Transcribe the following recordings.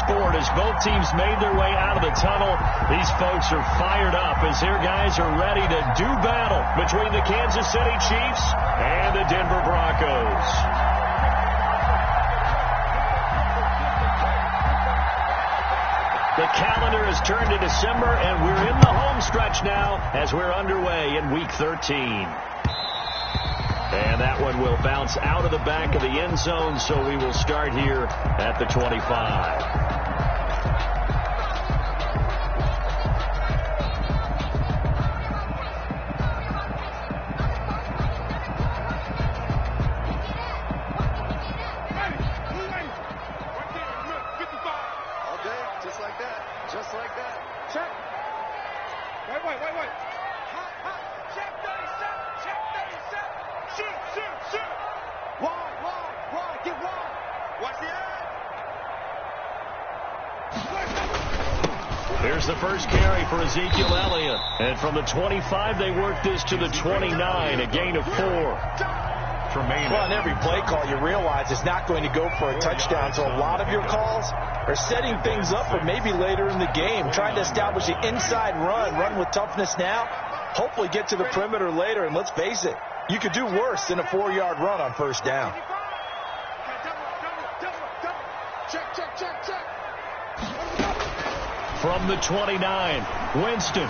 scoreboard as both teams made their way out of the tunnel. These folks are fired up as their guys are ready to do battle between the Kansas City Chiefs and the Denver Broncos. The calendar has turned to December, and we're in the home stretch now as we're underway in Week 13. And that one will bounce out of the back of the end zone, so we will start here at the 25. Here's the first carry for Ezekiel Elliott. And from the 25, they work this to the 29, a gain of 4. Well, on every play call, you realize it's not going to go for a touchdown. So a lot of your calls are setting things up for maybe later in the game, trying to establish an inside run with toughness now, hopefully get to the perimeter later. And let's face it, you could do worse than a 4-yard run on first down. From the 29, Winston.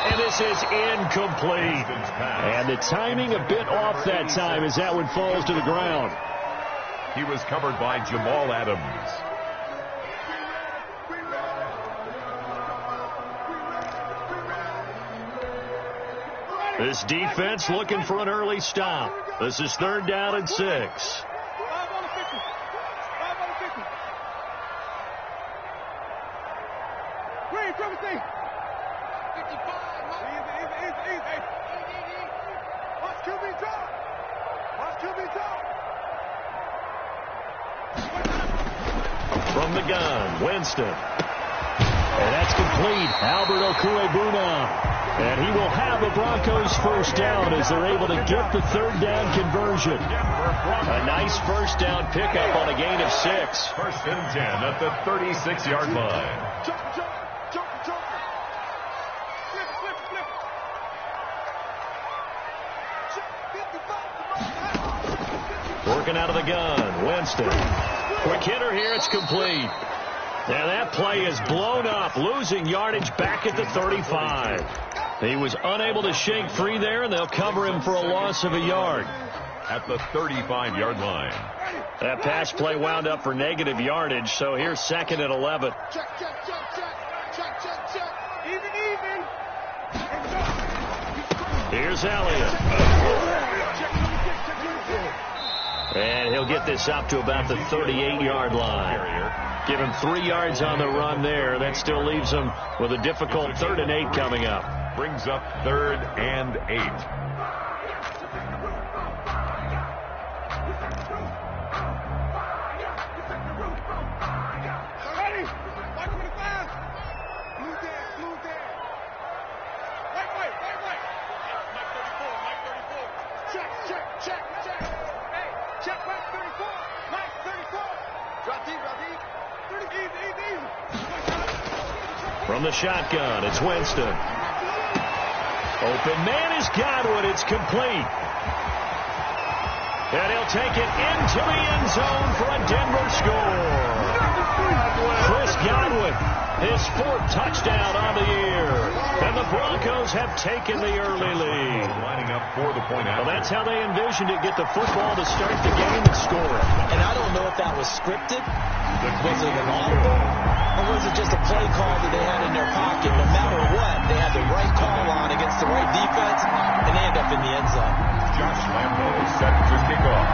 And this is incomplete. And the timing a bit off that time as that one falls to the ground. He was covered by Jamal Adams. This defense looking for an early stop. This is 3rd down and 6. From the gun, Winston. And that's complete. Albert Okwuegbunam. And he will have the Broncos first down as they're able to get the 3rd down conversion. A nice first down pickup on a gain of 6. 1st and 10 at the 36-yard line. Working out of the gun, Winston. Quick hitter here, it's complete. And that play is blown up, losing yardage back at the 35. He was unable to shake free there, and they'll cover him for a loss of a yard. At the 35-yard line. That pass play wound up for negative yardage, so here's 2nd and 11. Here's Elliott. And he'll get this up to about the 38-yard line. Give him 3 yards on the run there. That still leaves him with a difficult 3rd and 8 coming up. Brings up 3rd and 8. From the shotgun, it's Winston. Open man is Godwin. It's complete. And he'll take it into the end zone for a Denver score. Chris Godwin, his 4th touchdown on the year. And the Broncos have taken the early lead. Lining up for the point out. Well, that's how they envisioned it. Get the football to start the game and score it. And I don't know if that was scripted. Was it an audible? Or was it just a play call that they had in their pocket? No matter what, they had the right call on against the right defense, and they end up in the end zone. Josh Lambo set to kick off.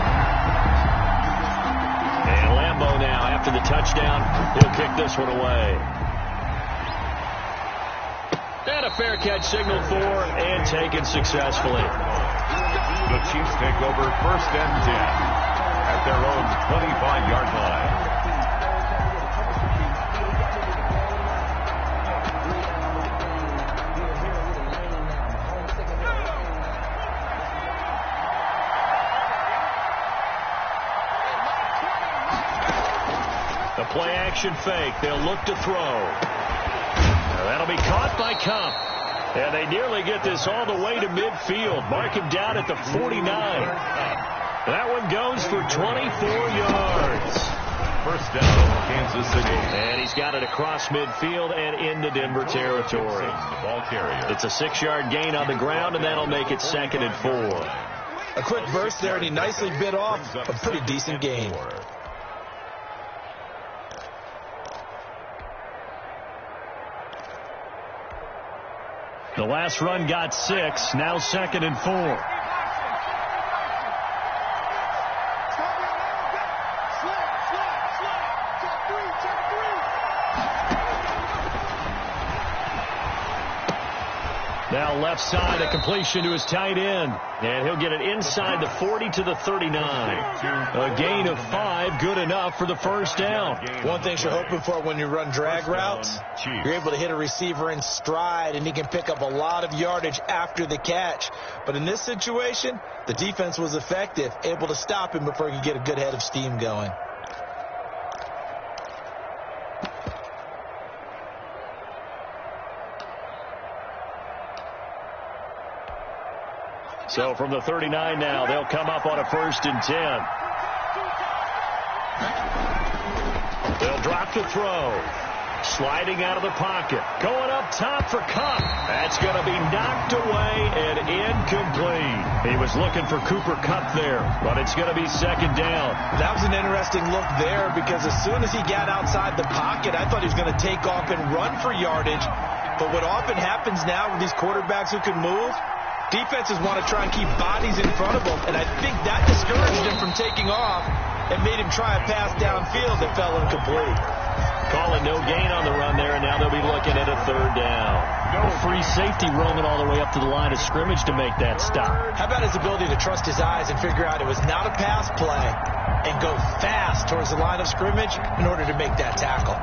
And Lambo now, after the touchdown, he'll kick this one away. And a fair catch signaled for and taken successfully. The Chiefs take over 1st and 10 at their own 25-yard line. The play action fake. They'll look to throw. Now that'll be caught by Cup. And they nearly get this all the way to midfield. Mark him down at the 49. That one goes for 24 yards. First down, Kansas City. And he's got it across midfield and into Denver territory. Ball carrier. It's a 6-yard gain on the ground, and that'll make it 2nd and 4. A quick burst there, and he nicely bit off a pretty decent gain. The last run got 6, now 2nd and 4. Now left side, a completion to his tight end. And he'll get it inside the 40 to the 39. A gain of 5, good enough for the first down. One thing you're hoping for when you run drag routes, you're able to hit a receiver in stride, and he can pick up a lot of yardage after the catch. But in this situation, the defense was effective, able to stop him before he could get a good head of steam going. So from the 39 now, they'll come up on a 1st and 10. They'll drop to throw. Sliding out of the pocket. Going up top for Cup. That's going to be knocked away and incomplete. He was looking for Cooper Kupp there, but it's going to be 2nd down. That was an interesting look there, because as soon as he got outside the pocket, I thought he was going to take off and run for yardage. But what often happens now with these quarterbacks who can move, defenses want to try and keep bodies in front of them, and I think that discouraged him from taking off and made him try a pass downfield that fell incomplete. Calling no gain on the run there, and now they'll be looking at a 3rd down. No free safety roaming all the way up to the line of scrimmage to make that stop. How about his ability to trust his eyes and figure out it was not a pass play and go fast towards the line of scrimmage in order to make that tackle?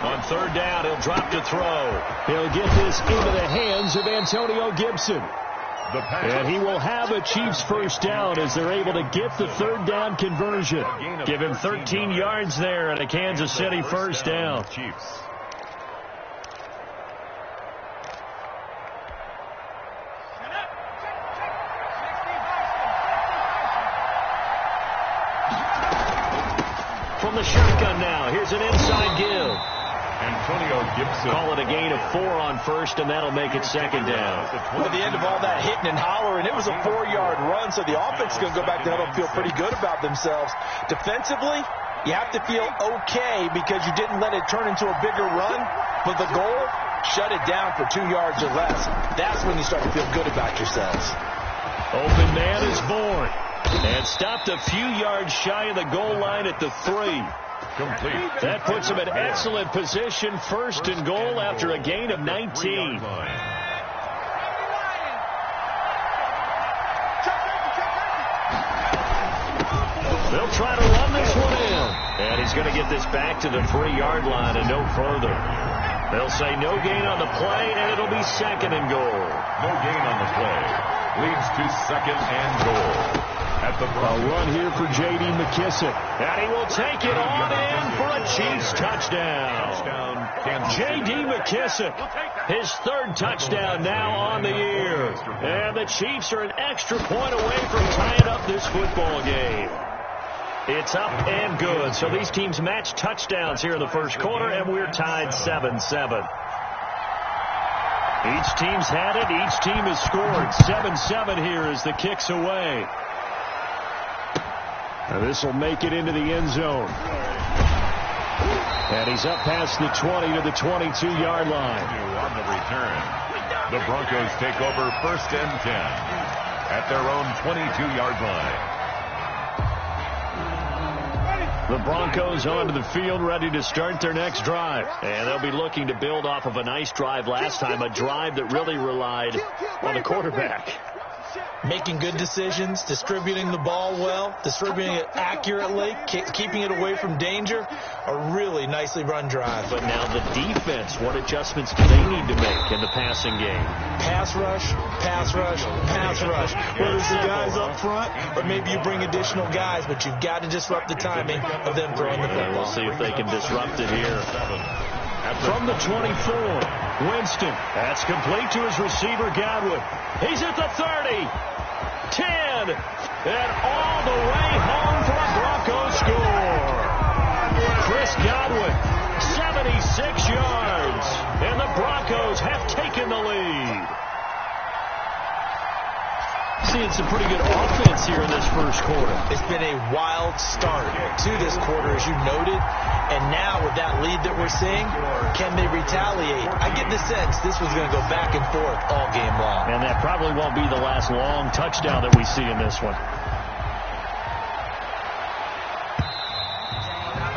On 3rd down, he'll drop to throw. He'll get this into the hands of Antonio Gibson. And he will have a Chiefs 1st down as they're able to get the 3rd down conversion. Give him 13 yards there and a Kansas City 1st down. From the shotgun now, here's an inside give. Antonio Gibson. Call it a gain of 4 on 1st, and that'll make it 2nd down. Well, at the end of all that hitting and hollering, it was a 4-yard run, so the offense is going to go back to huddle and feel pretty good about themselves. Defensively, you have to feel okay because you didn't let it turn into a bigger run, but the goal, shut it down for 2 yards or less. That's when you start to feel good about yourselves. Open man is born and stopped a few yards shy of the goal line at the 3. Complete. That puts him in excellent position, 1st and goal after a gain of 19. They'll try to run this one in. And he's going to get this back to the 3-yard line and no further. They'll say no gain on the play, and it'll be 2nd and goal. No gain on the play. Leads to 2nd and goal. At the run here for J.D. McKissick. And he will take it on in for a Chiefs touchdown. J.D. McKissick, his 3rd touchdown now on the year. And the Chiefs are an extra point away from tying up this football game. It's up and good. So these teams match touchdowns here in the 1st quarter, and we're tied 7-7. Each team's had it. Each team has scored. 7-7 here as the kick's away. This will make it into the end zone. And he's up past the 20 to the 22-yard line. On the return, the Broncos take over 1st and 10 at their own 22-yard line. The Broncos onto the field, ready to start their next drive. And they'll be looking to build off of a nice drive last time, a drive that really relied on the quarterback. Making good decisions, distributing the ball well, distributing it accurately, keeping it away from danger. A really nicely run drive. But now the defense, what adjustments do they need to make in the passing game? Pass rush, pass rush, pass rush. Whether it's the guys up front or maybe you bring additional guys, but you've got to disrupt the timing of them throwing the football. We'll see if they can disrupt it here. From the 24, Winston. That's complete to his receiver, Godwin. He's at the 30, 10, and all the way home for a Broncos score. Chris Godwin, 76 yards, and the Broncos have taken the lead. Seeing some pretty good offense here in this first quarter. It's been a wild start to this quarter, as you noted. And now with that lead that we're seeing, can they retaliate? I get the sense this was going to go back and forth all game long. And that probably won't be the last long touchdown that we see in this one.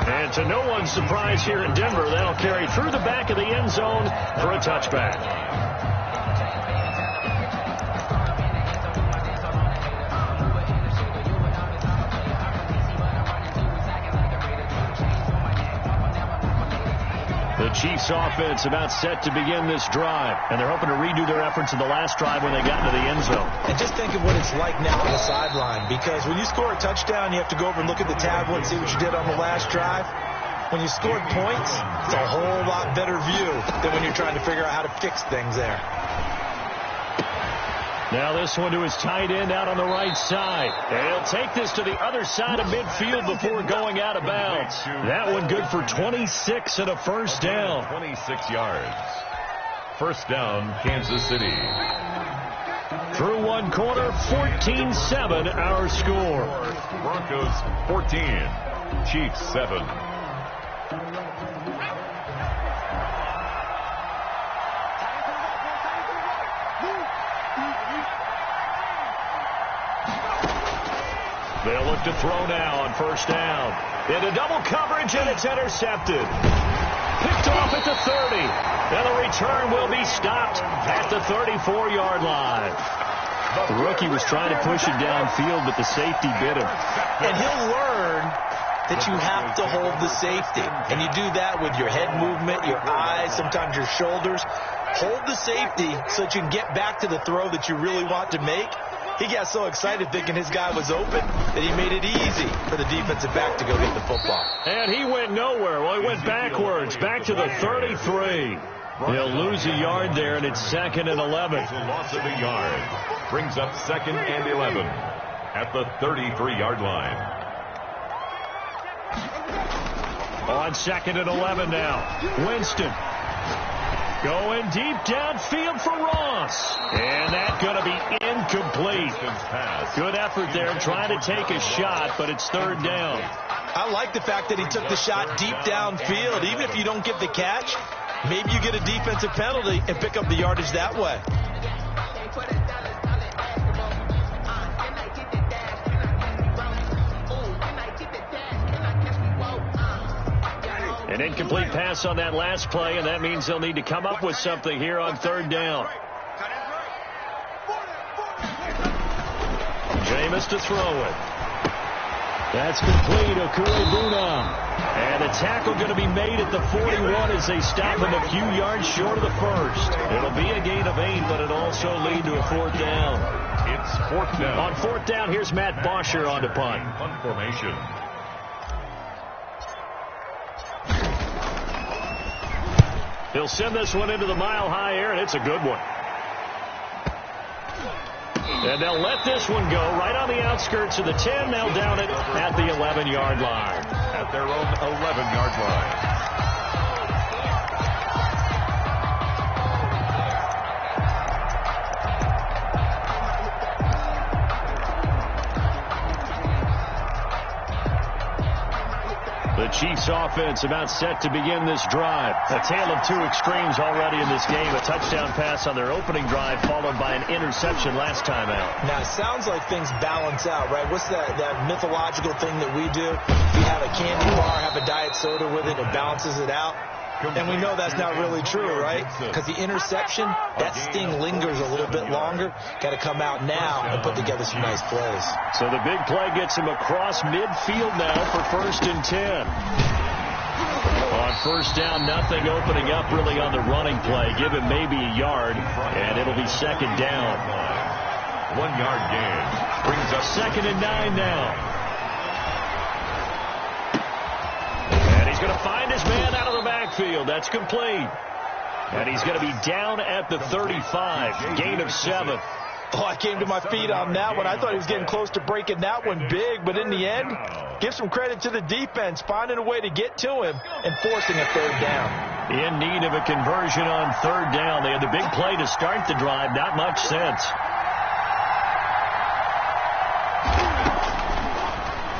And to no one's surprise here in Denver, that'll carry through the back of the end zone for a touchback. The Chiefs offense about set to begin this drive, and they're hoping to redo their efforts in the last drive when they got into the end zone. And just think of what it's like now on the sideline, because when you score a touchdown, you have to go over and look at the tablet and see what you did on the last drive. When you scored points, it's a whole lot better view than when you're trying to figure out how to fix things there. Now this one to his tight end out on the right side. And he'll take this to the other side of midfield before going out of bounds. That one good for 26 and a first down. 26 yards. First down, Kansas City. Through one quarter, 14-7 our score. Broncos 14, Chiefs 7. They'll look to throw now on first down. Into double coverage, and it's intercepted. Picked off at the 30. And the return will be stopped at the 34-yard line. The rookie was trying to push it downfield, but the safety bit him. And he'll learn that you have to hold the safety. And you do that with your head movement, your eyes, sometimes your shoulders. Hold the safety so that you can get back to the throw that you really want to make. He got so excited thinking his guy was open that he made it easy for the defensive back to go get the football. And he went nowhere. Well, he went backwards, back to the 33. He'll lose a yard there, and it's 2nd and 11. It's a loss of a yard. Brings up 2nd and 11 at the 33-yard line. On 2nd and 11 now. Winston. Going deep downfield for Ross. And that's going to be incomplete. Good effort there trying to take a shot, but it's 3rd down. I like the fact that he took the shot deep downfield. Even if you don't get the catch, maybe you get a defensive penalty and pick up the yardage that way. An incomplete pass on that last play, and that means they'll need to come up with something here on 3rd down. Jameis to throw it. That's complete. Okurebuna. And a tackle going to be made at the 41 as they stop him a few yards short of the first. It'll be a gain of 8, but it'll also lead to a 4th down. It's 4th down. On 4th down, here's Matt Bosher on the punt. Punt formation. He'll send this one into the mile-high air, and it's a good one. And they'll let this one go right on the outskirts of the 10. They'll down it at the 11-yard line. At their own 11-yard line. The Chiefs offense about set to begin this drive. A tale of two extremes already in this game. A touchdown pass on their opening drive followed by an interception last time out. Now, it sounds like things balance out, right? What's that mythological thing that we do? We have a candy bar, have a diet soda with it, it balances it out. And we know that's not really true, right? Because the interception, that sting lingers a little bit longer. Got to come out now and put together some nice plays. So the big play gets him across midfield now for 1st and 10. On 1st down, nothing opening up really on the running play. Give him maybe a yard, and it'll be 2nd down. 1 yard gain. Brings up 2nd and 9 now. He's going to find his man out of the backfield. That's complete. And he's going to be down at the 35. Gain of 7. Oh, I came to my feet on that one. I thought he was getting close to breaking that one big. But in the end, give some credit to the defense, finding a way to get to him and forcing a 3rd down. In need of a conversion on 3rd down. They had the big play to start the drive. Not much sense.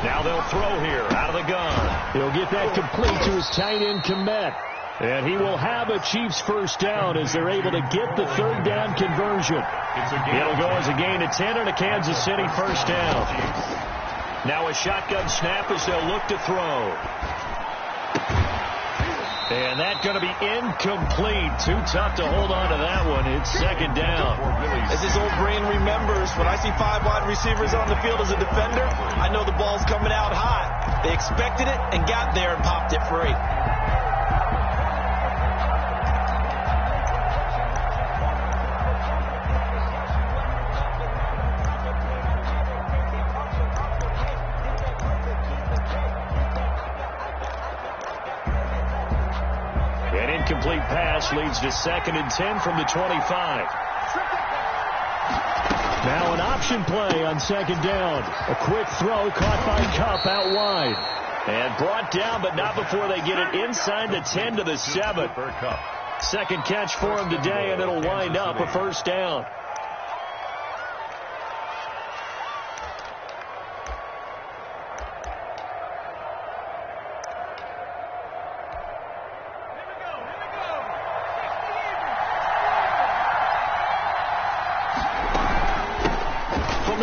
Now they'll throw here out of the gun. He'll get that complete to his tight end, Komet. And he will have a Chiefs 1st down as they're able to get the 3rd down conversion. It'll go as a gain of 10 and a Kansas City 1st down. Now a shotgun snap as they'll look to throw. And that's going to be incomplete. Too tough to hold on to that one. It's 2nd down. As his old brain remembers, when I see 5 wide receivers on the field as a defender, I know the ball's coming out hot. They expected it and got there and popped it free. Incomplete pass leads to 2nd and 10 from the 25. Now an option play on 2nd down. A quick throw caught by Kupp out wide. And brought down, but not before they get it inside the 10 to the 7. 2nd catch for him today, and it'll wind up a 1st down.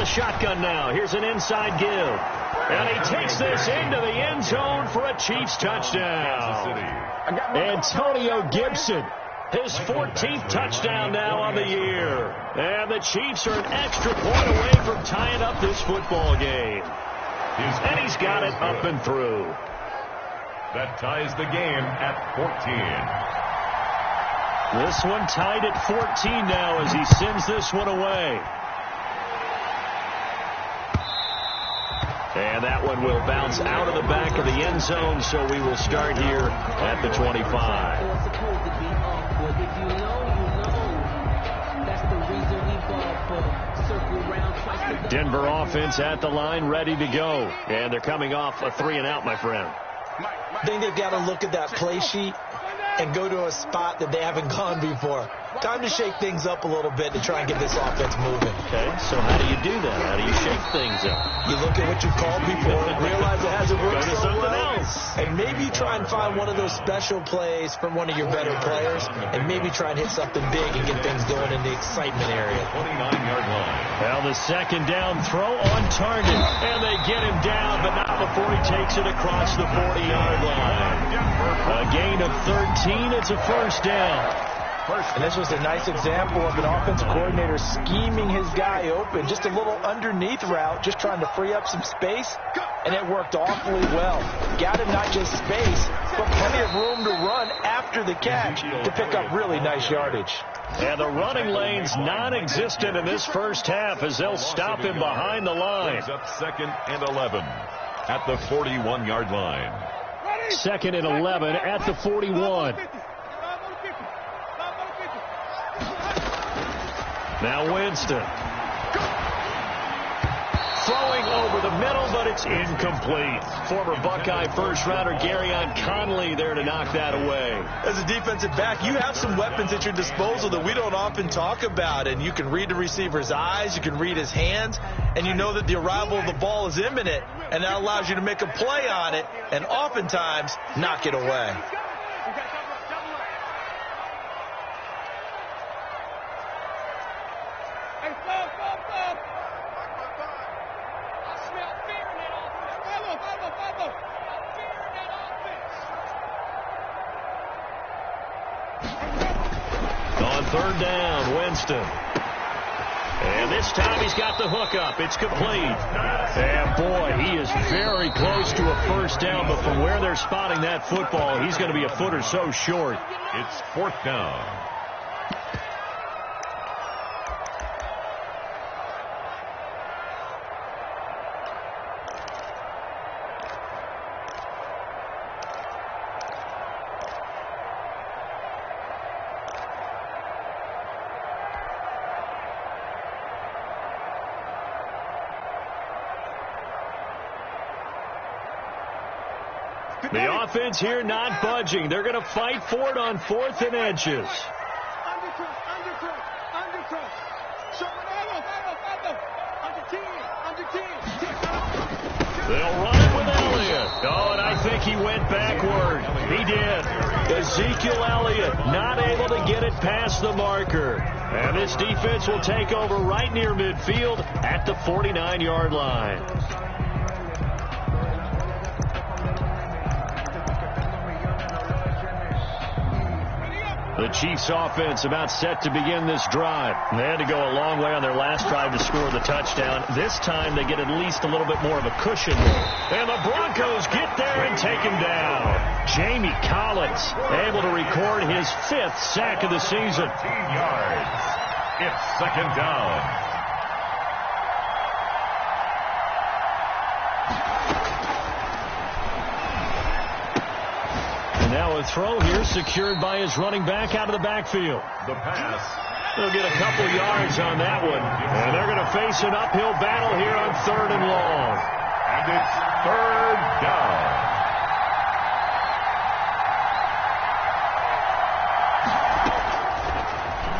Shotgun now. Here's an inside give. And he takes this into the end zone for a Chiefs touchdown. Antonio Gibson, his 14th touchdown now on the year. And the Chiefs are an extra point away from tying up this football game. And he's got it up and through. That ties the game at 14. This one tied at 14 now as he sends this one away. And that one will bounce out of the back of the end zone, so we will start here at the 25. Denver offense at the line, ready to go. And they're coming off a 3-and-out, my friend. I think they've got to look at that play sheet and go to a spot that they haven't gone before. Time to shake things up a little bit to try and get this offense moving. Okay, so how do you do that? How do you shake things up? You look at what you called before, realize it hasn't worked so well, and maybe try and find one of those special plays from one of your better players, and maybe try and hit something big and get things going in the excitement area. 29-yard line. Well, the 2nd down throw on target, and they get him down, but not before he takes it across the 40-yard line. A gain of 13, it's a 1st down. And this was a nice example of an offensive coordinator scheming his guy open. Just a little underneath route, just trying to free up some space, and it worked awfully well. Got him not just space, but plenty of room to run after the catch to pick up really nice yardage. And the running lane's non-existent in this 1st half as they'll stop him behind the line. Brings up 2nd and 11 at the 41-yard line. 2nd and 11 at the 41. Now Winston. Throwing over the middle, but it's incomplete. Former Buckeye first-rounder Garyon Conley there to knock that away. As a defensive back, you have some weapons at your disposal that we don't often talk about. And you can read the receiver's eyes, you can read his hands, and you know that the arrival of the ball is imminent. And that allows you to make a play on it and oftentimes knock it away. third down, Winston. And this time he's got the hook up. It's complete. And, boy, he is very close to a first down, but from where they're spotting that football, he's going to be a foot or so short. It's fourth down. The offense here not budging. They're going to fight for it on 4th and inches. They'll run it with Elliott. Oh, and I think he went backward. He did. Ezekiel Elliott not able to get it past the marker. And this defense will take over right near midfield at the 49-yard line. The Chiefs offense about set to begin this drive. They had to go a long way on their last drive to score the touchdown. This time they get at least a little bit more of a cushion. And the Broncos get there and take him down. Jamie Collins able to record his 5th sack of the season. 15 yards. It's second down. Now a throw here secured by his running back out of the backfield. The pass. They'll get a couple yards on that one. And they're going to face an uphill battle here on 3rd and long. And it's third down.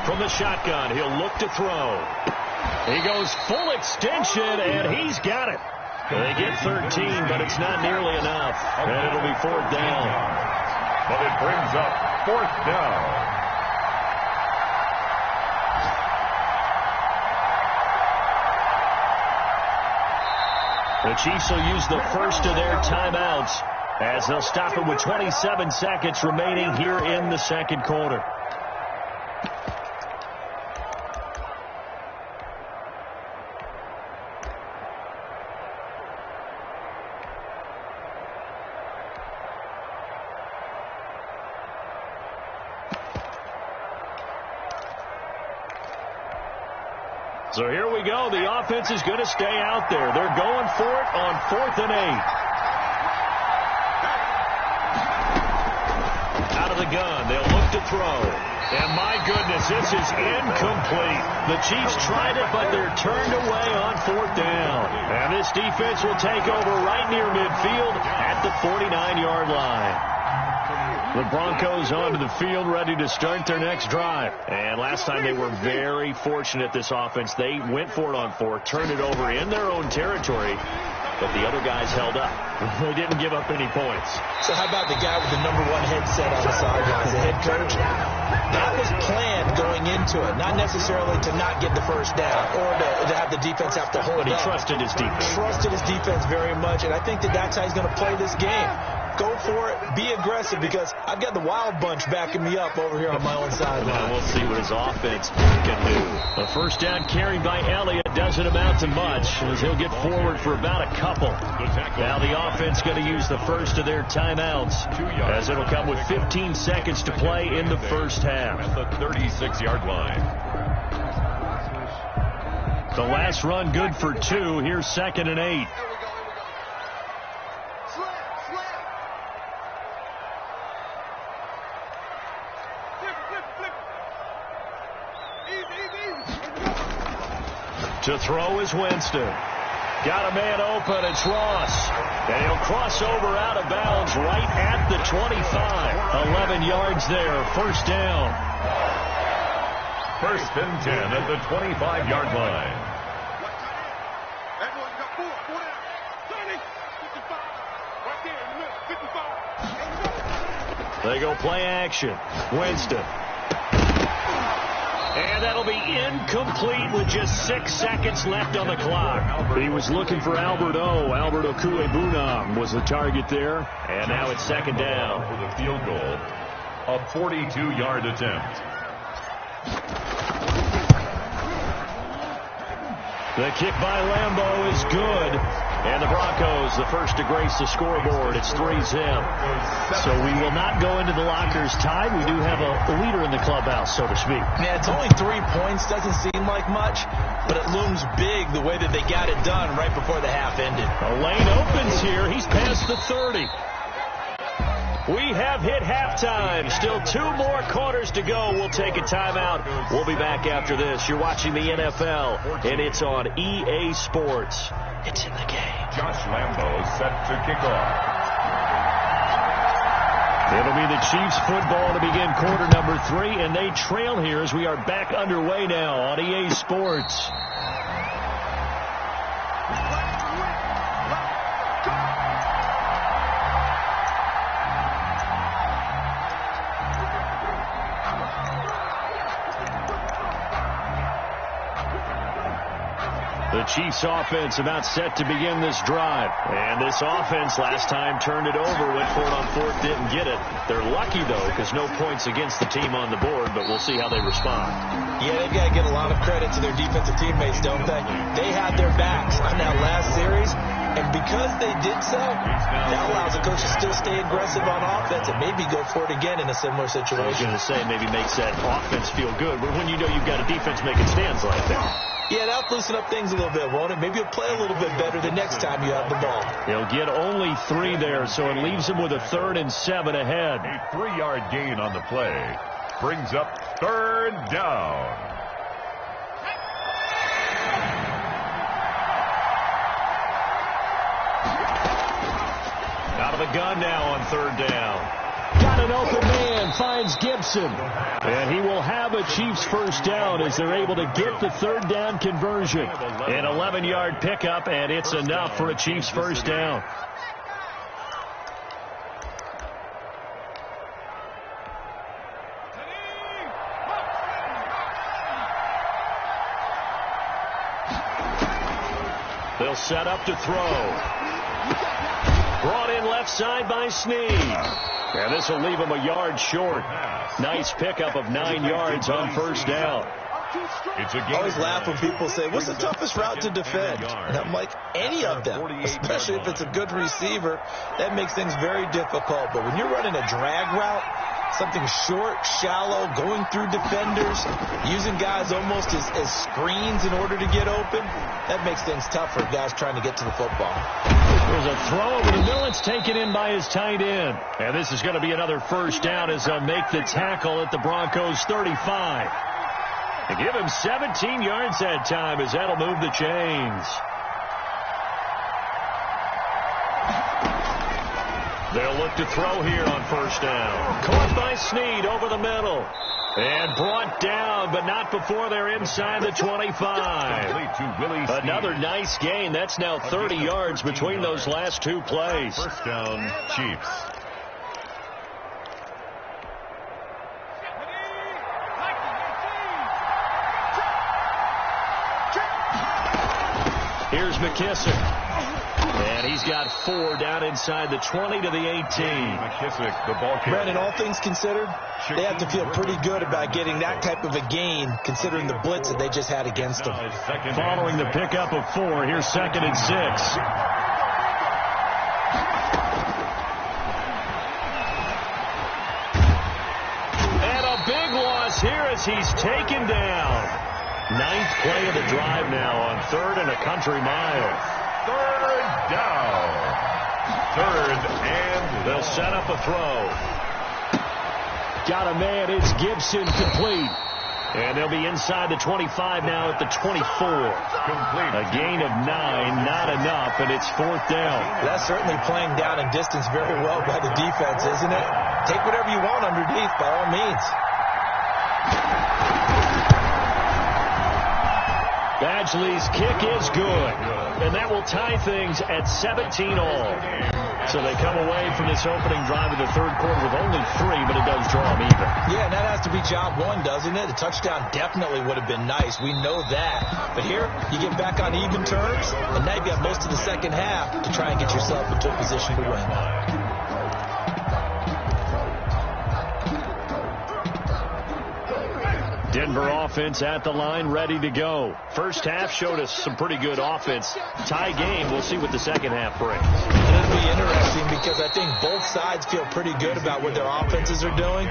From the shotgun, he'll look to throw. He goes full extension, and he's got it. They get 13, but it's not nearly enough. And it'll be 4th down. But it brings up 4th down. The Chiefs will use the first of their timeouts as they'll stop it with 27 seconds remaining here in the second quarter. So here we go. The offense is going to stay out there. They're going for it on 4th and 8. Out of the gun. They'll look to throw. And my goodness, this is incomplete. The Chiefs tried it, but they're turned away on 4th down. And this defense will take over right near midfield at the 49-yard line. The Broncos onto the field, ready to start their next drive. And last time they were very fortunate, this offense. They went for it on 4th, turned it over in their own territory, but the other guys held up. They didn't give up any points. So how about the guy with the #1 headset on the sidelines, the head coach? That was planned going into it, not necessarily to not get the first down or to have the defense have to hold up. But he trusted his defense. Trusted his defense very much, and I think that's how he's going to play this game. Go for it. Be aggressive, because I've got the wild bunch backing me up over here on my own sideline. Well, we'll see what his offense can do. A first down carried by Elliott doesn't amount to much, as he'll get forward for about a couple. Now the offense going to use the first of their timeouts, as it'll come with 15 seconds to play in the first half. At the 36-yard line. The last run good for 2. Here's 2nd and 8. To throw is Winston. Got a man open. It's Ross. And he'll cross over out of bounds right at the 25. 11 yards there. First down. 1st and 10 at the 25-yard line. They go play action. Winston. And that'll be incomplete with just 6 seconds left on the clock. He was looking for Albert Okuebunam was the target there. And now it's 2nd down. For the field goal, a 42-yard attempt. The kick by Lambeau is good. And the Broncos, the first to grace the scoreboard. It's 3-zip. So we will not go into the lockers tied. We do have a leader in the clubhouse, so to speak. Yeah, it's only 3 points. Doesn't seem like much, but it looms big the way that they got it done right before the half ended. A lane opens here. He's past the 30. We have hit halftime. Still 2 more quarters to go. We'll take a timeout. We'll be back after this. You're watching the NFL, and it's on EA Sports. It's in the game. Josh Lambeau set to kick off. It'll be the Chiefs football to begin quarter number 3, and they trail here as we are back underway now on EA Sports. The Chiefs offense about set to begin this drive. And this offense last time turned it over, went for it on 4th, didn't get it. They're lucky, though, because no points against the team on the board, but we'll see how they respond. Yeah, they've got to give a lot of credit to their defensive teammates, don't they? They had their backs on that last series, and because they did so, that allows the coach to still stay aggressive on offense and maybe go for it again in a similar situation. I was going to say maybe makes that offense feel good, but when you know you've got a defense making stands like that. Yeah, that'll loosen up things a little bit, won't it? Maybe you'll play a little bit better the next time you have the ball. He'll get only 3 there, so it leaves him with a 3rd and 7 ahead. A 3-yard gain on the play brings up 3rd down. Out of the gun now on 3rd down. Got an open man, finds Gibson. And he will have a Chiefs first down as they're able to get the 3rd down conversion. An 11-yard pickup, and it's enough for a Chiefs first down. They'll set up to throw. Brought in left side by Snead. And this will leave him a yard short. Nice pickup of 9 yards on first down. I always laugh when people say, what's the toughest route to defend? And I'm like, any of them, especially if it's a good receiver. That makes things very difficult. But when you're running a drag route, something short, shallow, going through defenders, using guys almost as screens in order to get open, that makes things tough for guys trying to get to the football. There's a throw over the middle. It's taken in by his tight end. And this is going to be another first down as they'll make the tackle at the Broncos 35. They give him 17 yards that time as that'll move the chains. They'll look to throw here on first down. Caught by Snead over the middle. And brought down, but not before they're inside the 25. Another nice gain. That's now 30 yards between those last 2 plays. First down, Chiefs. Here's McKissick. And he's got 4 down inside the 20 to the 18. McKissick, the ball carrier. Brandon, all things considered, they have to feel pretty good about getting that type of a gain, considering the blitz that they just had against them. Following the pickup of 4, here's 2nd and 6. And a big loss here as he's taken down. 9th play of the drive now on 3rd and a country mile. 3rd down. 3rd and they'll set up a throw. Got a man. It's Gibson, complete. And they'll be inside the 25 now at the 24. Complete. A gain of 9, not enough, and it's 4th down. That's certainly playing down in distance very well by the defense, isn't it? Take whatever you want underneath, by all means. Badgley's kick is good, and that will tie things at 17 all. So they come away from this opening drive of the 3rd quarter with only 3, but it does draw them even. Yeah, and that has to be job 1, doesn't it? A touchdown definitely would have been nice. We know that. But here, you get back on even terms, and now you've got most of the second half to try and get yourself into a position to win. Denver offense at the line, ready to go. First half showed us some pretty good offense. Tie game. We'll see what the second half brings. It'll be interesting because I think both sides feel pretty good about what their offenses are doing.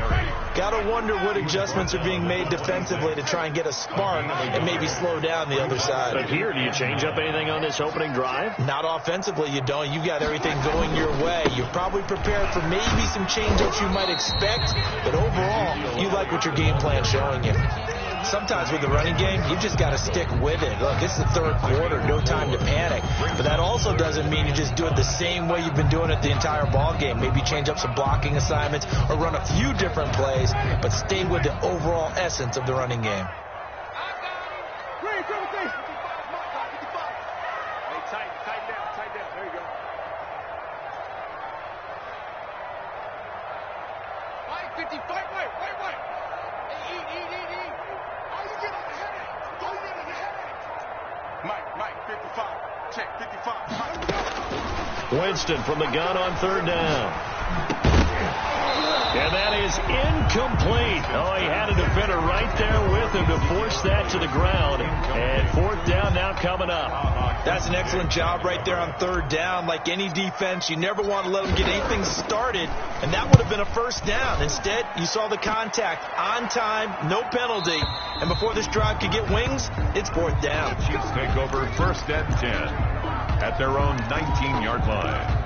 Got to wonder what adjustments are being made defensively to try and get a spark and maybe slow down the other side. But here, do you change up anything on this opening drive? Not offensively, you don't. You got everything going your way. You're probably prepared for maybe some change-ups you might expect, but overall, you like what your game plan's showing you. Sometimes with the running game, you just got to stick with it. Look, it's the third quarter, no time to panic. But that also doesn't mean you just do it the same way you've been doing it the entire ball game. Maybe change up some blocking assignments or run a few different plays, but stay with the overall essence of the running game. Winston from the gun on third down. And that is incomplete. Oh, he had a defender right there with him to force that to the ground. And fourth down now coming up. That's an excellent job right there on third down. Like any defense, you never want to let them get anything started. And that would have been a first down. Instead, you saw the contact on time, no penalty. And before this drive could get wings, it's fourth down. The Chiefs take over first and 10 at their own 19-yard line.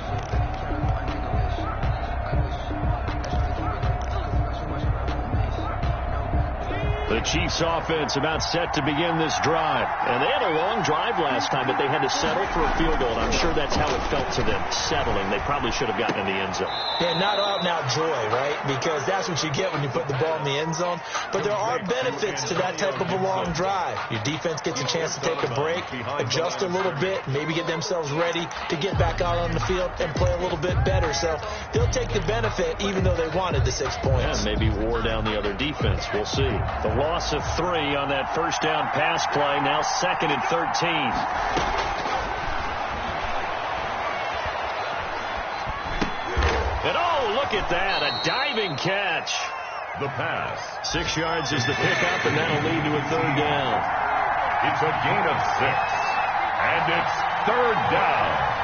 The Chiefs offense about set to begin this drive. And they had a long drive last time, but they had to settle for a field goal. And I'm sure that's how it felt to them, settling. They probably should have gotten in the end zone. Yeah, not out-and-out joy, right? Because that's what you get when you put the ball in the end zone. But there are benefits to that type of a long drive. Your defense gets a chance to take a break, adjust a little bit, maybe get themselves ready to get back out on the field and play a little bit better. So they'll take the benefit even though they wanted the 6 points. Yeah, maybe wore down the other defense. We'll see. The loss of 3 on that first down pass play. Now 2nd and 13. And oh, look at that. A diving catch. The pass. 6 yards is the pickup, and that'll lead to a third down. It's a gain of 6. And it's third down.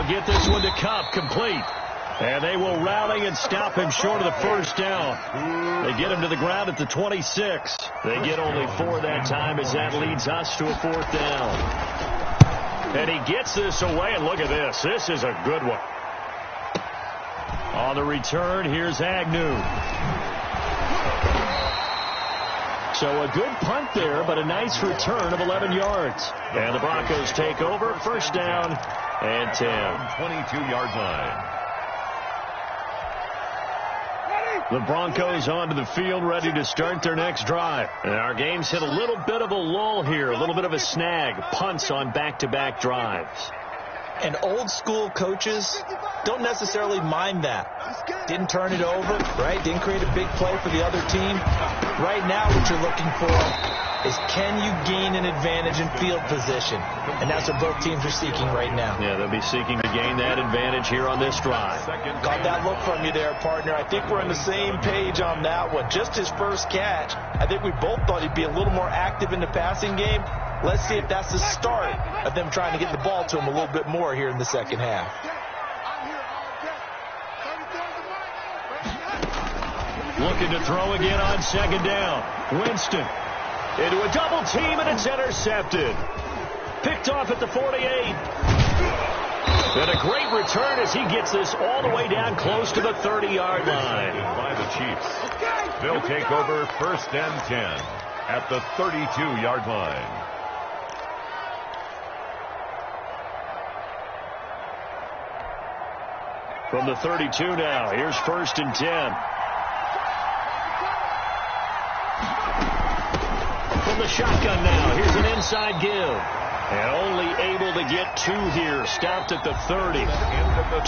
Get this one to Cup, complete. And they will rally and stop him short of the first down. They get him to the ground at the 26. They get only 4 that time as that leads us to a fourth down. And he gets this away, and look at this. This is a good one. On the return, here's Agnew. So a good punt there, but a nice return of 11 yards. And the Broncos take over, first down and 10. 22-yard line. The Broncos onto the field, ready to start their next drive. And our game's hit a little bit of a lull here, a little bit of a snag. Punts on back-to-back drives. And old-school coaches don't necessarily mind that. Didn't turn it over, right? Didn't create a big play for the other team. Right now what you're looking for is can you gain an advantage in field position? And that's what both teams are seeking right now. Yeah, they'll be seeking to gain that advantage here on this drive. Got that look from you there, partner. I think we're on the same page on that one. Just his first catch. I think we both thought he'd be a little more active in the passing game. Let's see if that's the start of them trying to get the ball to him a little bit more here in the second half. Looking to throw again on second down. Winston into a double team, and it's intercepted. Picked off at the 48. And a great return as he gets this all the way down close to the 30-yard line. By the Chiefs. They'll take over first and 10 at the 32-yard line. From the 32 now, here's first and 10. From the shotgun now, here's an inside give. And only able to get 2 here. Stopped at the 30.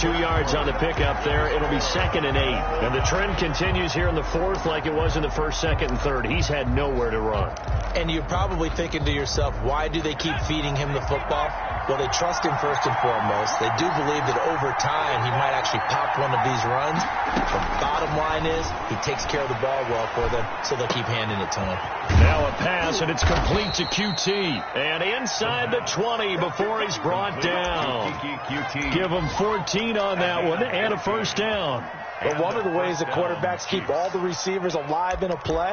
2 yards on the pickup there. It'll be 2nd and 8. And the trend continues here in the 4th like it was in the 1st, 2nd, and 3rd. He's had nowhere to run. And you're probably thinking to yourself, why do they keep feeding him the football? Well, they trust him first and foremost. They do believe that over time he might actually pop one of these runs. The bottom line is he takes care of the ball well for them, so they'll keep handing it to him. Now a pass, and it's complete to QT. And inside the 20 before he's brought down. Give him 14 on that one and a first down. But one of the ways that quarterbacks keep all the receivers alive in a play,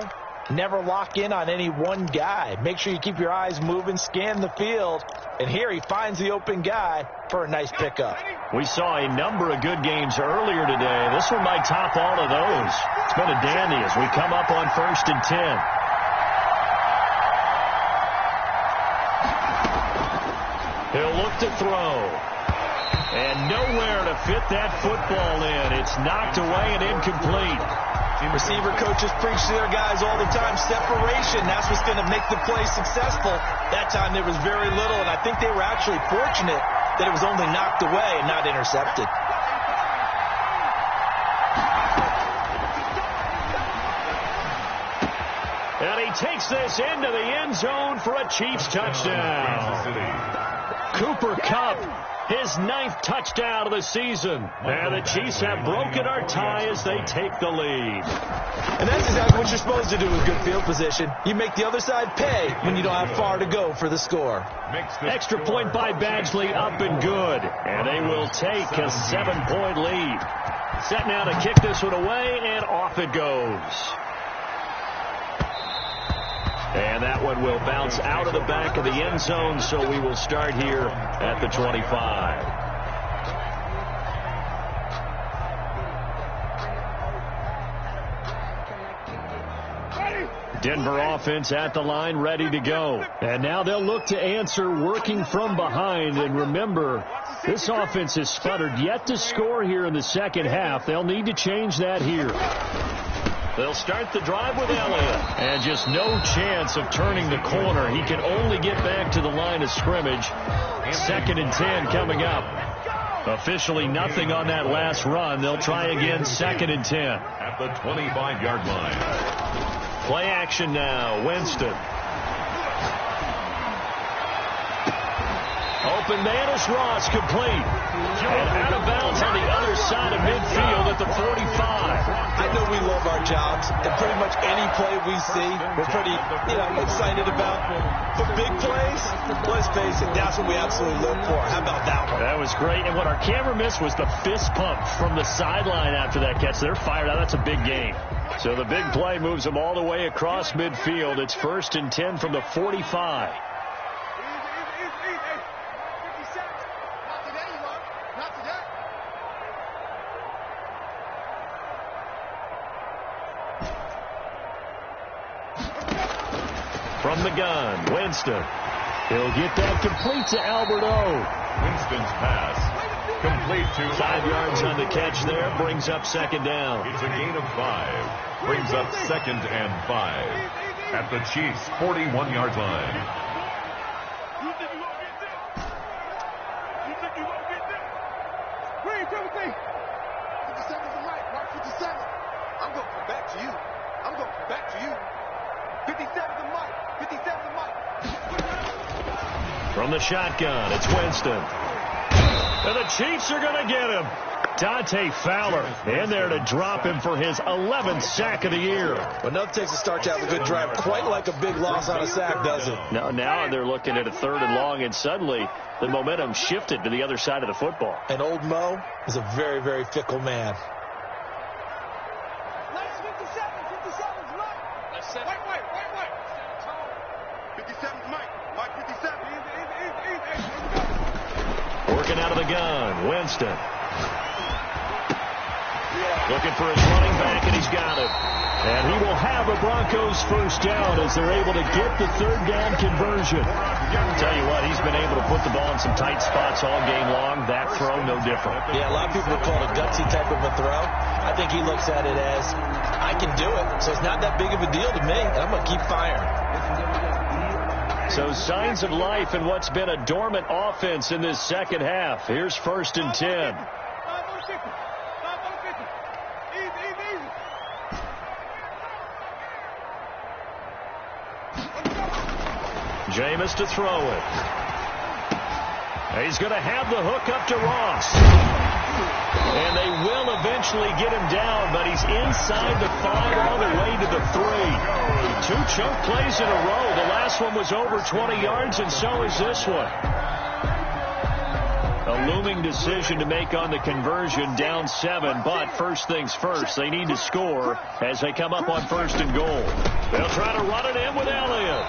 never lock in on any one guy. Make sure you keep your eyes moving, scan the field. And here he finds the open guy for a nice pickup. We saw a number of good games earlier today. This one might top all of those. It's been a dandy as we come up on 1st and 10. He'll look to throw. And nowhere to fit that football in. It's knocked away and incomplete. Receiver coaches preach to their guys all the time. Separation, that's what's going to make the play successful. That time there was very little, and I think they were actually fortunate that it was only knocked away and not intercepted. And he takes this into the end zone for a Chiefs touchdown. Cooper Kupp, his 9th touchdown of the season. And the Chiefs have broken our tie as they take the lead. And that's exactly what you're supposed to do with good field position. You make the other side pay when you don't have far to go for the score. Extra point by Badgley, up and good. And they will take a 7-point lead. Set now to kick this one away, and off it goes. And that one will bounce out of the back of the end zone, so we will start here at the 25. Denver offense at the line, ready to go. And now they'll look to answer working from behind. And remember, this offense has sputtered yet to score here in the second half. They'll need to change that here. They'll start the drive with Elliott. And just no chance of turning the corner. He can only get back to the line of scrimmage. 2nd and 10 coming up. Officially nothing on that last run. They'll try again 2nd and 10. At the 25-yard line. Play action now. Winston. Open man is Ross, complete. And out of bounds on the other side of midfield at the 45. I know we love our jobs, and pretty much any play we see, we're pretty, excited about. For big plays, let's face it, that's what we absolutely look for. How about that one? That was great. And what our camera missed was the fist pump from the sideline after that catch. They're fired out. That's a big game. So the big play moves them all the way across midfield. It's 1st and 10 from the 45. From the gun, Winston. He'll get that complete to Albert O. Winston's pass complete to 5 yards on the catch there, brings up 2nd down. It's a gain of 5. Brings up 2nd and 5 at the Chiefs' 41-yard line. You think you won't get this? You think you won't get this? Where you coming from? 57's the mic, right? 57. I'm going to come back to you. I'm going to come back to you. 57's the mic. 57's the mic. From the shotgun, it's Winston. And the Chiefs are going to get him. Dante Fowler in there to drop him for his 11th sack of the year. Well, nothing takes a start to have a good drive. Quite like a big loss on a sack, does it? Now they're looking at a 3rd and long, and suddenly the momentum shifted to the other side of the football. And old Mo is a very, very fickle man. Nice 57's Mike. Wait. 57's Mike. Mike 57. Easy. Working out of the gun, Winston. Looking for his running back, and he's got it. And he will have a Broncos first down as they're able to get the 3rd down conversion. I'll tell you what, he's been able to put the ball in some tight spots all game long. That throw, no different. Yeah, a lot of people would call it a gutsy type of a throw. I think he looks at it as, I can do it, so it's not that big of a deal to me, and I'm going to keep firing. So signs of life in what's been a dormant offense in this second half. Here's 1st and 10. Jameis to throw it. He's going to have the hook up to Ross. And they will eventually get him down, but he's inside the 5 all the way to the 3. 2 chunk plays in a row. The last one was over 20 yards, and so is this one. A looming decision to make on the conversion, down 7, but first things first, they need to score as they come up on 1st and goal. They'll try to run it in with Elliott.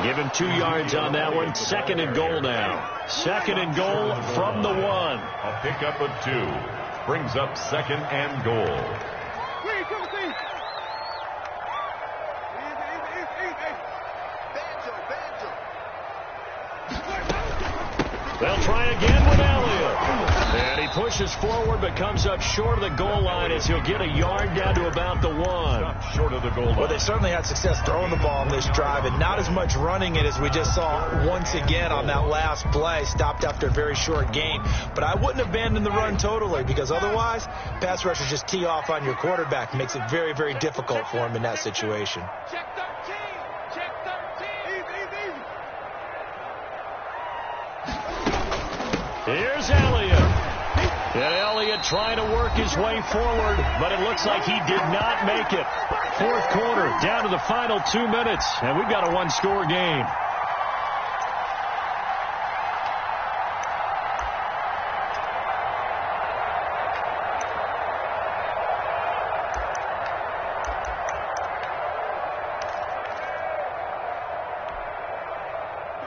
Give him 2 yards on that one. 2nd and goal now. 2nd and goal from the 1. A pickup of 2 brings up 2nd and goal. They'll try again with Elliott. And he pushes forward but comes up short of the goal line as he'll get a yard down to about the 1. Short of the goal line. Well, they certainly had success throwing the ball on this drive and not as much running it as we just saw once again on that last play. Stopped after a very short gain. But I wouldn't abandon the run totally because otherwise pass rushers just tee off on your quarterback. Makes it very, very difficult for him in that situation. Check 13. Check 13. Easy. Here's Elliott. And Elliott trying to work his way forward, but it looks like he did not make it. 4th quarter, down to the final 2 minutes, and we've got a 1-score game.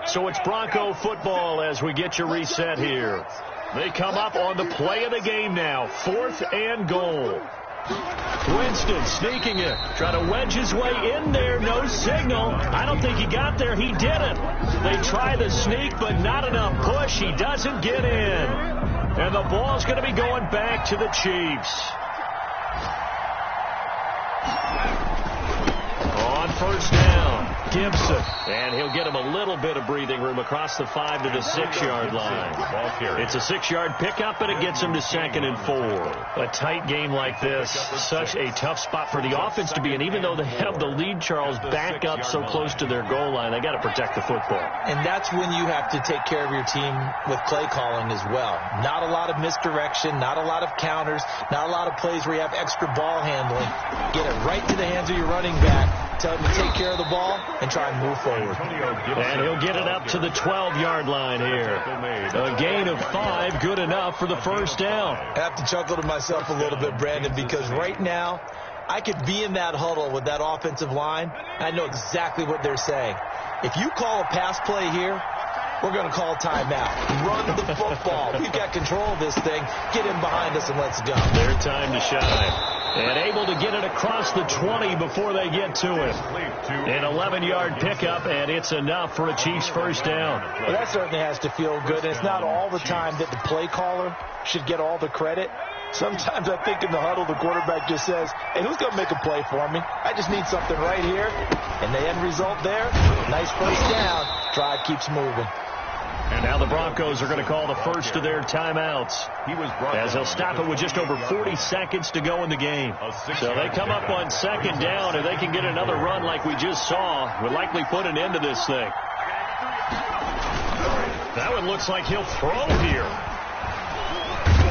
So it's Bronco football as we get you reset here. They come up on the play of the game now. 4th and goal. Winston sneaking it. Trying to wedge his way in there. No signal. I don't think he got there. He didn't. They try the sneak, but not enough push. He doesn't get in. And the ball's going to be going back to the Chiefs. On 1st down, Gibson. And he'll get him a little bit of breathing room across the 5 to the 6-yard line. It's a 6-yard pickup, but it gets him to 2nd and 4. A tight game like this, such a tough spot for the offense to be in. Even though they have the lead, Charles, back up so close to their goal line, they got to protect the football. And that's when you have to take care of your team with play calling as well. Not a lot of misdirection, not a lot of counters, not a lot of plays where you have extra ball handling. Get it right to the hands of your running back. Tell him to take care of the ball and try and move forward. And he'll get it up to the 12-yard line here. A gain of 5, good enough for the 1st down. I have to chuckle to myself a little bit, Brandon, because right now I could be in that huddle with that offensive line. I know exactly what they're saying. If you call a pass play here, we're going to call timeout. Run the football. We've got control of this thing. Get in behind us and let's go. Their time to shine. And able to get it across the 20 before they get to it. An 11-yard pickup, and it's enough for a Chiefs 1st down. Well, that certainly has to feel good. And it's not all the time that the play caller should get all the credit. Sometimes I think in the huddle, the quarterback just says, hey, who's going to make a play for me? I just need something right here. And the end result there, nice 1st down. Drive keeps moving. And now the Broncos are going to call the first of their timeouts as they'll stop it with just over 40 seconds to go in the game. So they come up on 2nd down, and they can get another run like we just saw. Would likely put an end to this thing. That one looks like he'll throw here.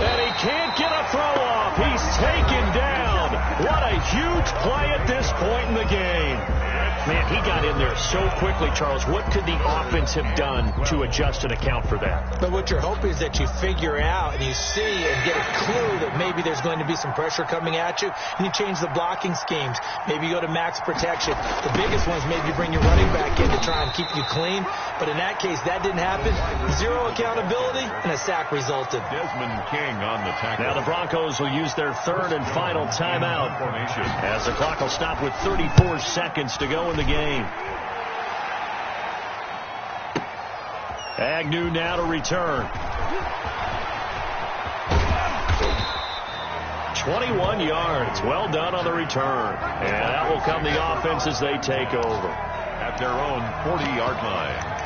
And he can't get a throw off. He's taken down. What a huge play at this point in the game. Man, he got in there so quickly, Charles. What could the offense have done to adjust and account for that? But what you're hoping is that you figure out and you see and get a clue that maybe there's going to be some pressure coming at you, and you change the blocking schemes. Maybe you go to max protection. The biggest one is maybe you bring your running back in to try and keep you clean. But in that case, that didn't happen. 0 accountability, and a sack resulted. Desmond King on the tackle. Now the Broncos will use their 3rd and final timeout as the clock will stop with 34 seconds to go in the game. Agnew now to return. 21 yards. Well done on the return. And that will come the offense as they take over. at their own 40-yard line.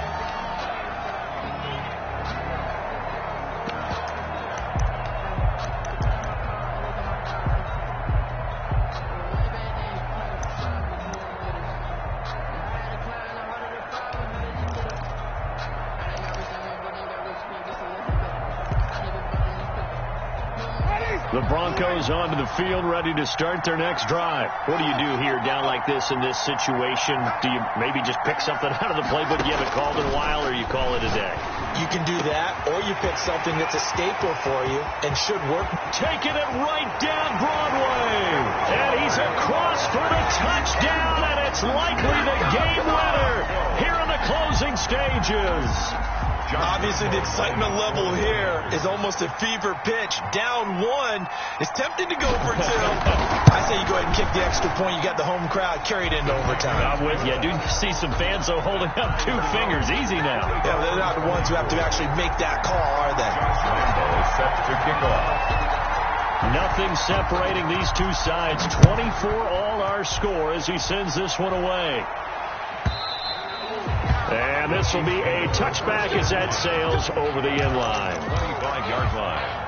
The Broncos onto the field, ready to start their next drive. What do you do here down like this in this situation? Do you maybe just pick something out of the playbook you haven't called in a while, or you call it a day? You can do that, or you pick something that's a staple for you and should work. Taking it right down Broadway. And he's across for the touchdown, and it's likely the game winner here in the closing stages. Obviously, the excitement level here is almost a fever pitch. Down one, is tempted to go for two. I say you go ahead and kick the extra point. You got the home crowd carried into overtime. I'm with you. I do see some fans, though, holding up 2 fingers. Easy now. Yeah, they're not the ones who have to actually make that call, are they? Rambo is set to kick off. Nothing separating these two sides. 24 all our score as he sends this one away. And this will be a touchback as that sails over the end line. 25-yard line.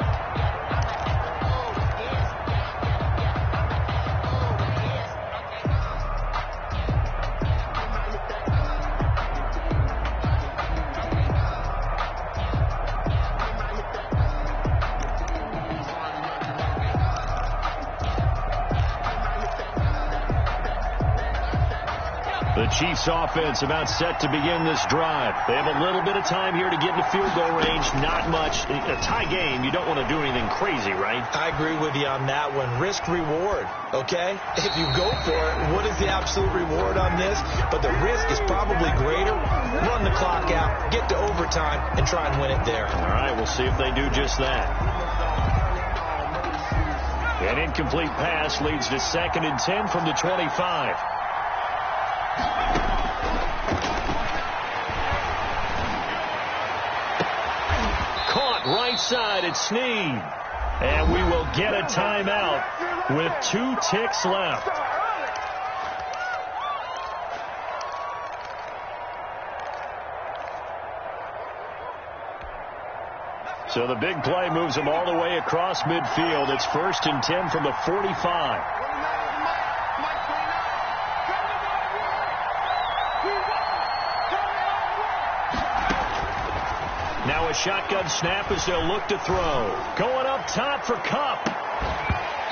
The Chiefs offense about set to begin this drive. They have a little bit of time here to get into field goal range. Not much. A tie game, you don't want to do anything crazy, right? I agree with you on that one. Risk reward, okay? If you go for it, what is the absolute reward on this? But the risk is probably greater. Run the clock out, get to overtime, and try and win it there. All right, we'll see if they do just that. An incomplete pass leads to 2nd and 10 from the 25. Caught right side at Snead. And we will get a timeout with 2 ticks left. So the big play moves them all the way across midfield. It's 1st and 10 from the 45. Now a shotgun snap as they'll look to throw. Going up top for Kupp.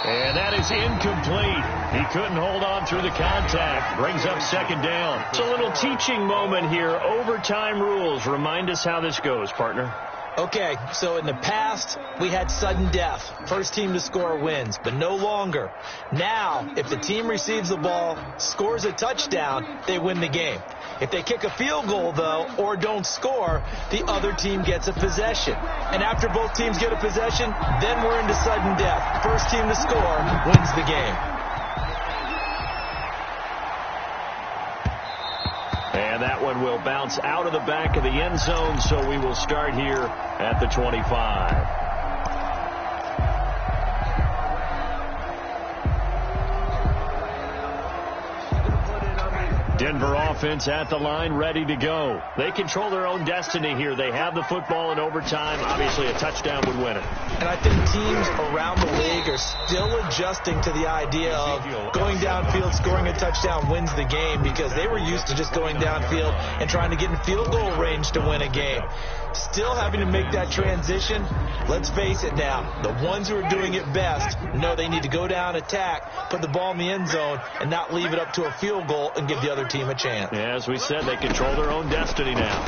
And that is incomplete. He couldn't hold on through the contact. Brings up 2nd down. It's a little teaching moment here. Overtime rules. Remind us how this goes, partner. Okay, so in the past, we had sudden death. First team to score wins, but no longer. Now, if the team receives the ball, scores a touchdown, they win the game. If they kick a field goal, though, or don't score, the other team gets a possession. And after both teams get a possession, then we're into sudden death. First team to score wins the game. And that one will bounce out of the back of the end zone, so we will start here at the 25. Denver offense at the line, ready to go. They control their own destiny here. They have the football in overtime. Obviously, a touchdown would win it. And I think teams around the league are still adjusting to the idea of going downfield, scoring a touchdown wins the game, because they were used to just going downfield and trying to get in field goal range to win a game. Still having to make that transition. Let's face it now, the ones who are doing it best know they need to go down, attack, put the ball in the end zone, and not leave it up to a field goal and give the other team a chance. Yeah, as we said, they control their own destiny now.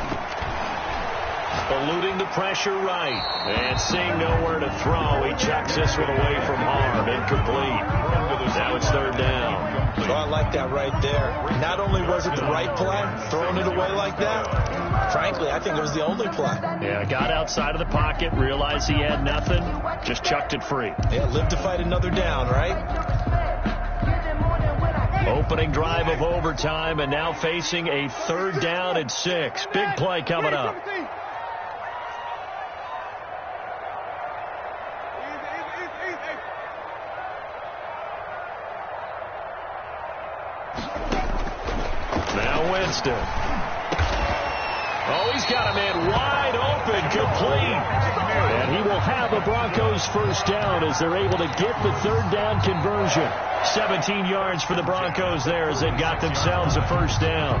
Eluding the pressure right. And seeing nowhere to throw, he checks this one away from harm. Incomplete. Now it's 3rd down. So I like that right there. Not only was it the right play, throwing it away like that, frankly, I think it was the only play. Yeah, got outside of the pocket, realized he had nothing, just chucked it free. Yeah, live to fight another down, right? Opening drive of overtime, and now facing a 3rd down and 6. Big play coming up. Now with Winston. Oh, he's got a man wide open, complete. And he will have a Broncos first down as they're able to get the third down conversion. 17 yards for the Broncos there as they got themselves a first down.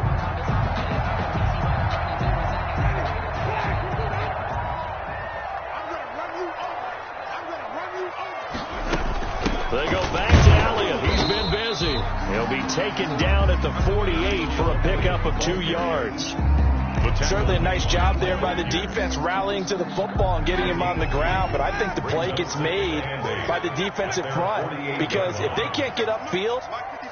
They go back to Elliott. He's been busy. He'll be taken down at the 48 for a pickup of 2 yards. Certainly a nice job there by the defense rallying to the football and getting him on the ground, but I think the play gets made by the defensive front because if they can't get upfield,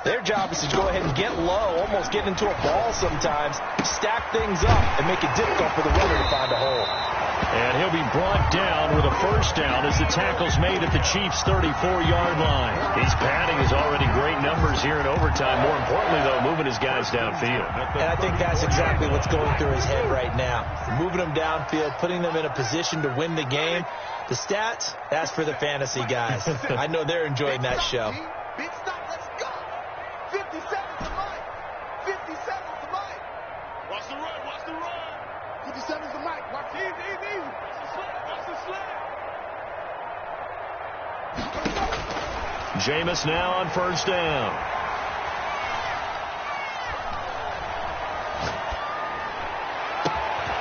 their job is to go ahead and get low, almost get into a ball sometimes, stack things up, and make it difficult for the runner to find a hole. And he'll be brought down with a first down as the tackle's made at the Chiefs' 34-yard line. His padding is already great numbers here in overtime. More importantly, though, moving his guys downfield. And I think that's exactly what's going through his head right now. Moving them downfield, putting them in a position to win the game. The stats, that's for the fantasy guys. I know they're enjoying that show. Big stop, let's go. 50 seconds to Mike. 50 seconds to Mike. Watch the run, watch the run. 50 seconds to Mike. Watch easy, easy, easy. Watch the sled. Jameis now on first down.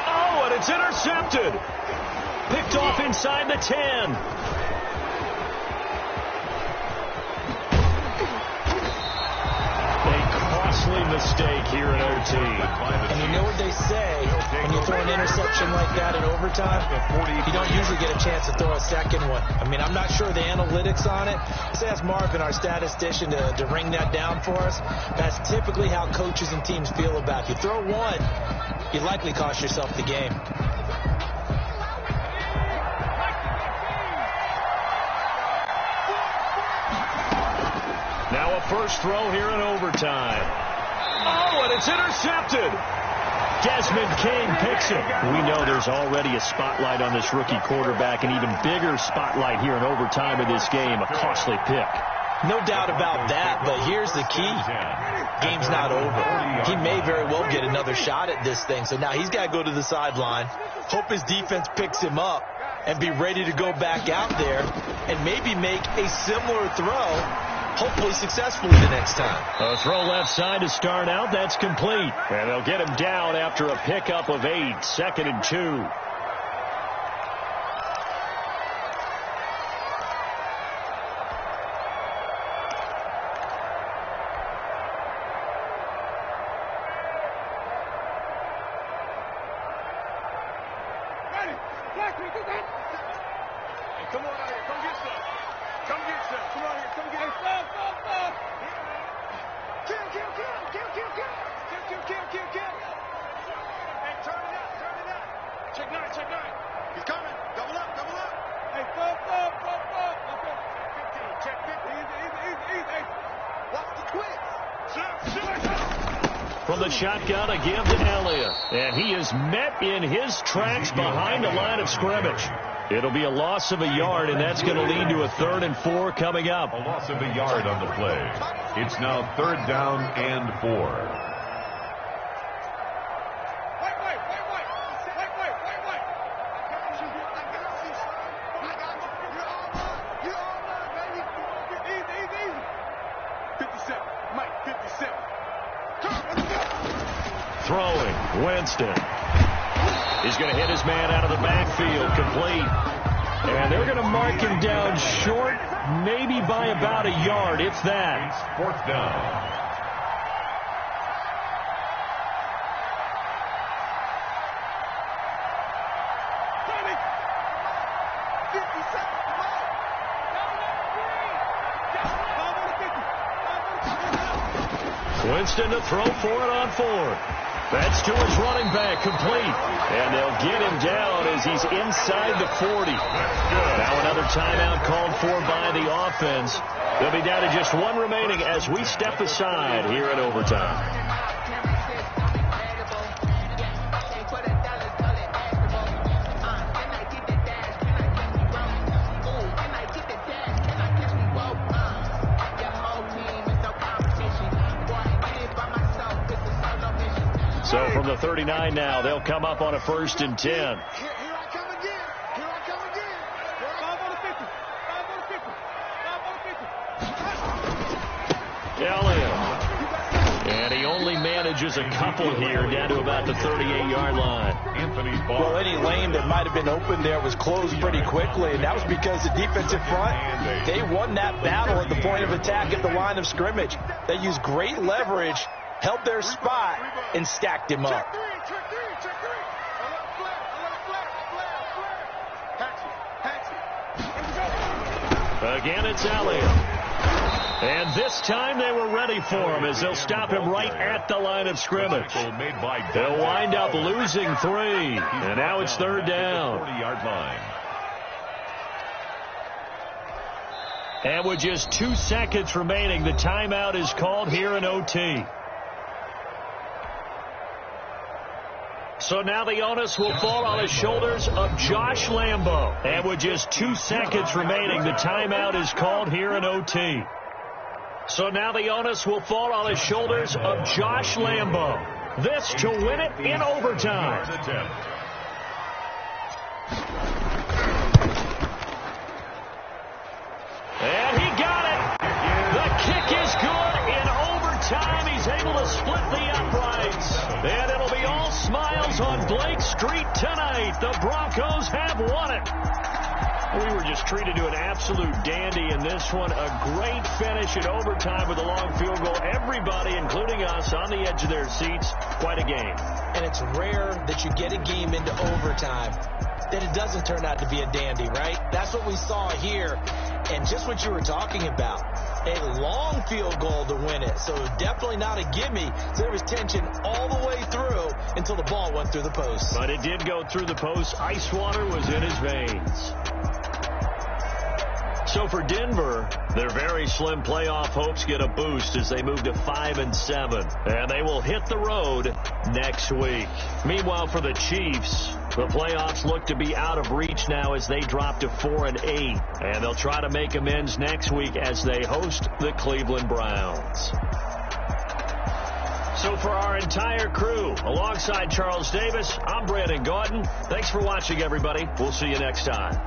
Oh, and it's intercepted. Picked off inside the 10. Mistake here in OT. And you know what they say, when you throw an interception like that in overtime, you don't usually get a chance to throw a second one. I mean, I'm not sure the analytics on it. Let's ask Marvin, our statistician, to ring that down for us. That's typically how coaches and teams feel about it. If you throw one, you likely cost yourself the game. Now a first throw here in overtime. Oh, and it's intercepted. Desmond King picks it. We know there's already a spotlight on this rookie quarterback, an even bigger spotlight here in overtime of this game, a costly pick. No doubt about that, but here's the key. Game's not over. He may very well get another shot at this thing, so now he's got to go to the sideline, hope his defense picks him up, and be ready to go back out there and maybe make a similar throw, hopefully successfully the next time. A throw left side to start out. That's complete. And they'll get him down after a pickup of 8. 2nd and 2. Come on out here. Come get some. Come get some. Come on here. Come get some. Hey, stop. Kill. Hey, turn it up. Check 9. He's coming. Double up. Hey, stop. Okay. Check 15. Easy. Hey, watch the twist. From the shotgun, a give to Elliott. And he is met in his tracks behind the line of scrimmage. It'll be a loss of a yard, and that's going to lead to a 3rd and 4 coming up. A loss of a yard on the play. It's now 3rd down and 4. Wait. You're all right, baby. Easy. 57. Mike, 57. Throwing, Winston. He's going to hit his man out of the backfield, complete. And they're going to mark him down short, maybe by about a yard, if that. It's 4th down. Winston to throw for it on 4th. That's to his running back, complete. And they'll get him down as he's inside the 40. Now another timeout called for by the offense. They'll be down to just 1 remaining as we step aside here in overtime. So from the 39 now, they'll come up on a 1st and 10. Here I come again. Here I come again. 5 on the 50. 5 on the 50. 5 on the 50. Elliott. And he only manages a couple here down to about the 38-yard line. Well, any lane that might have been open there was closed pretty quickly, and that was because the defensive front, they won that battle at the point of attack at the line of scrimmage. They used great leverage, held their spot, and stacked him up. Check three. I let flat. Again, it's Elliott. And this time they were ready for him as they'll stop him right at the line of scrimmage. They'll wind up losing 3. And now it's 3rd down. 40-yard line. And with just 2 seconds remaining, the timeout is called here in OT. So now the onus will fall on the shoulders of Josh Lambo. And with just 2 seconds remaining, the timeout is called here in OT. So now the onus will fall on the shoulders of Josh Lambo. This to win it in overtime. And he got it. The kick is good in overtime. He's able to split the uprights. And it'll be all smiles on Blake Street tonight. The Broncos have won it. We were just treated to an absolute dandy in this one. A great finish in overtime with a long field goal. Everybody, including us, on the edge of their seats. Quite a game. And it's rare that you get a game into overtime that it doesn't turn out to be a dandy, right? That's what we saw here. And just what you were talking about, a long field goal to win it. So definitely not a gimme. So there was tension all the way through until the ball went through the post. But it did go through the post. Ice water was in his veins. So for Denver, their very slim playoff hopes get a boost as they move to 5-7. And they will hit the road next week. Meanwhile, for the Chiefs, the playoffs look to be out of reach now as they drop to 4-8. And they'll try to make amends next week as they host the Cleveland Browns. So for our entire crew, alongside Charles Davis, I'm Brandon Gordon. Thanks for watching, everybody. We'll see you next time.